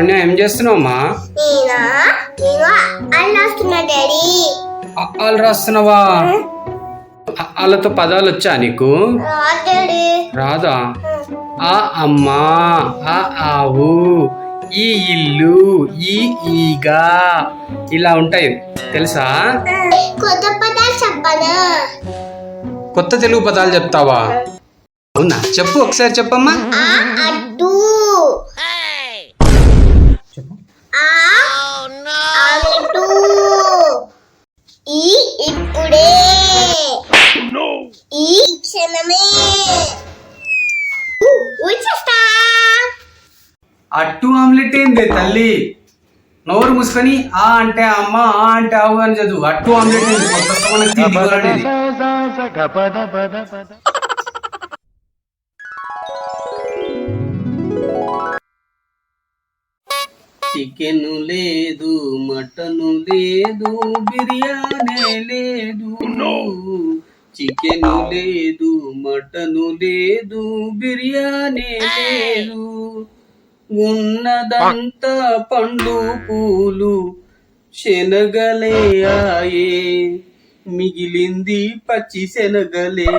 కారుణ్య ఏం చేస్తున్నావమ్మా? అలు రాస్తున్నావా? వాళ్ళతో పదాలు వచ్చా నీకు? రాదా? ఆ అమ్మా, ఆ ఆవు, ఈ ఇల్లు, ఈ ఈగ, ఇలా ఉంటాయి తెలుసా? కొత్త తెలుగు పదాలు చెప్తావా? అవునా, చెప్పు ఒకసారి చెప్పమ్మా. ఇప్పుడే ఈ క్షణమే అట్టు ఆమ్లెట్ ఏంది తల్లి? నోరు మూసుకొని ఆ అంటే అమ్మ, ఆ అంటే ఆవు అని చదువు. అట్టు ఆమ్లెట్ ఏంది? చికెన్ లేదు, మటన్ లేదు, బిర్యానీ లేదు. చికెన్ లేదు, మటన్ లేదు, బిర్యానీ లేదు. ఉన్నదంతా పండు పూలు శనగలే ఆయే, మిగిలింది పచ్చి శనగలే.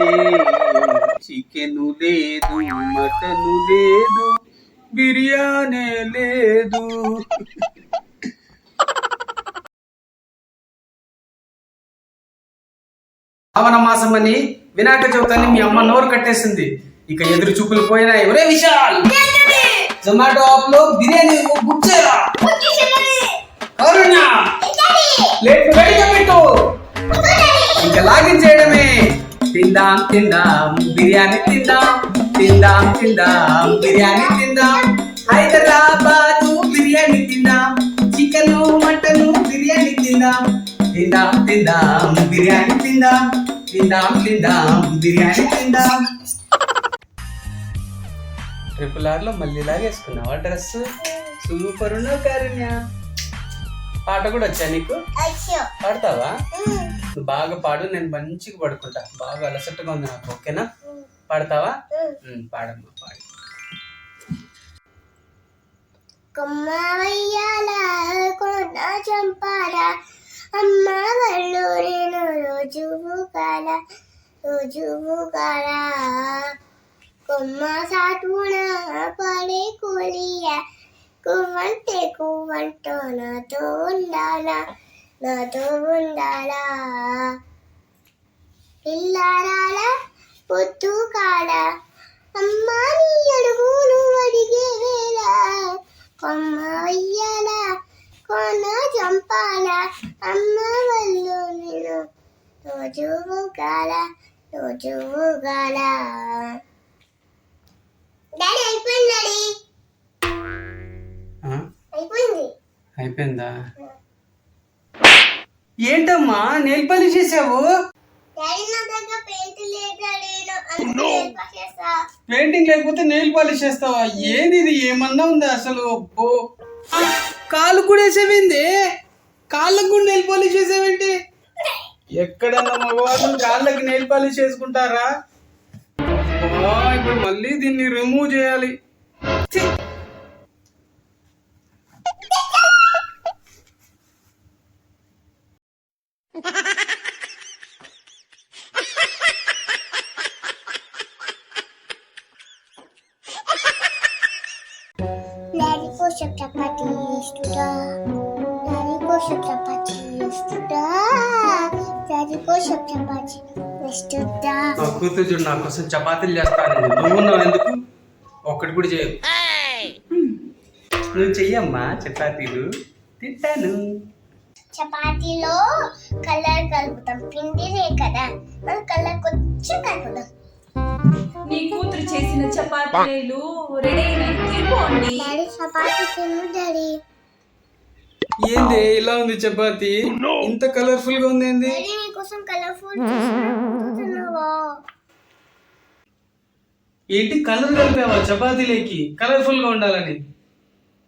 చికెన్ లేదు, మటన్ లేదు, బిర్యానీ లేదు. శ్రావణ మాసం అని వినాయక చవితి మీ అమ్మ నోరు కట్టేసింది. ఇక ఎదురు చూపులు పోయినాయి. ఒరే విశాల్, జొమాటో యాప్ లో బిర్యానీ బుక్ చేయరా? పెట్టు. ఇంకా లాగిన్ చేయడమే. తిందాం తిందాం బిర్యానీ తిందాం, తిందాం తిందాం బిర్యానీ తిందాం. హైదరాబాద్ బిర్యానీ తిందాం, చికెన్ మటన్ బిర్యానీ తిందాం. తిందాం తిందాం బిర్యానీ తిందాం, తిందాం తిందాం బిర్యానీ తిందాం. RRR లో మళ్ళీ లాగేసుకున్నావా డ్రెస్? సూపర్ ఉన్నావు కారుణ్య. పాట కూడా వచ్చా నీకు? పాడతావా? నువ్వు బాగా పాడు, నేను మంచిగా పడుకుంటా. బాగా అలసటగా ఉంది నాకు. ఓకేనా? పాడతావా? పాడమ్మా, పాడు. కొమ్మ వయ్యాల కొండ చంపాల, అమ్మ వాళ్ళు నేను రోజు కాల. కొమ్మ సాటున పడే కూలియ, కువ్వంటో నాతో ఉండాలా. పిల్లారాల పొత్తు కాల, అమ్మ నీ అడుగులు అడిగే వేళ. కొమ్మ వయ్యాల కొన చంపాల, అమ్మ వాళ్ళు నేను రోజు ఊగాల. డాడీ అయిపోయింది. అయిపోయిందా? ఏంటమ్మా నెయిల్ పాలిష్ చేసావు? పెయింటింగ్ లేకపోతే నెయిల్ పాలిష్ చేస్తావా? ఏది ఇది? ఏమన్నా ఉందా అసలు? అబ్బో, కాళ్ళు కూడా వేసేవింది. కాళ్ళకు కూడా నెయిల్ పాలిష్ చేసేవేంటి? ఎక్కడన్నా మగవాళ్ళు కాళ్ళకి నెయిల్ పాలిష్ చేసుకుంటారా? ఇప్పుడు మళ్ళీ దీన్ని రిమూవ్ చేయాలి. చపాతీ కూతురు చూడు, నా కోసం చపాతీలు చేస్తాను. నువ్వు ఉన్నావు ఎందుకు? ఒక్కటి కూడా చేయవు. నువ్వు చెయ్యమ్మా చపాతీలు, తింటాను. చపాతీలో కలర్ కలుపుతాం, పిండినే కదా, మనం కలర్ కొంచెం కలుపుతాం. నీ కూతురు చేసిన చపాతీలు రెడీ అయినాయి. డాడీ చపాతీ తిను డాడీ. ఏంది ఇలా ఉంది చపాతీ? ఇంత కలర్ఫుల్ గా ఉంది ఏంది? నీకోసం కలర్ఫుల్ ఏంటి కలర్ కలిపావా చపాతీలోకి? కలర్ఫుల్ గా ఉండాలని?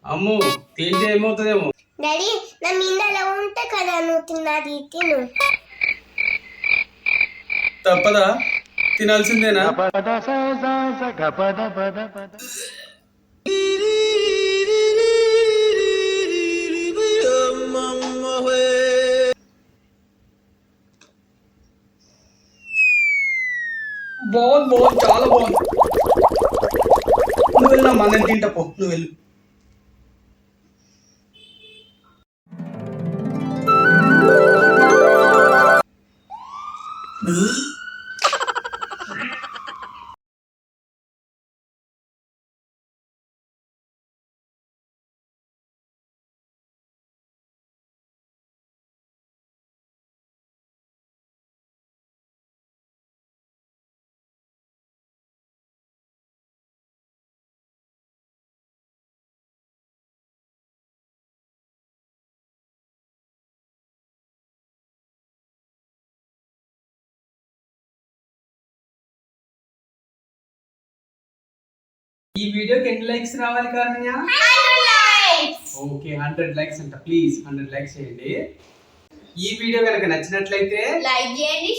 అమ్మో, తింటే ఏమవుతుందేమో. డాడీ నా మీద అలా ఉంటే కదా నువ్వు తిన్నది. తిను. తప్పదా? తినాల్సిందేనా? బాగుంది, చాలా బాగుంది. నువ్వు వెళ్ళమ్మా, నేను తింటా పో, నువ్వు వెళ్ళు. ఈ వీడియోకి ఎన్ని లైక్స్ రావాలి కారణ్య? ఓకే, 100 లైక్స్ అంట. ప్లీజ్ 100 లైక్స్ చేయండి. ఈ వీడియో కనుక నచ్చినట్లయితే లైక్ చేయండి,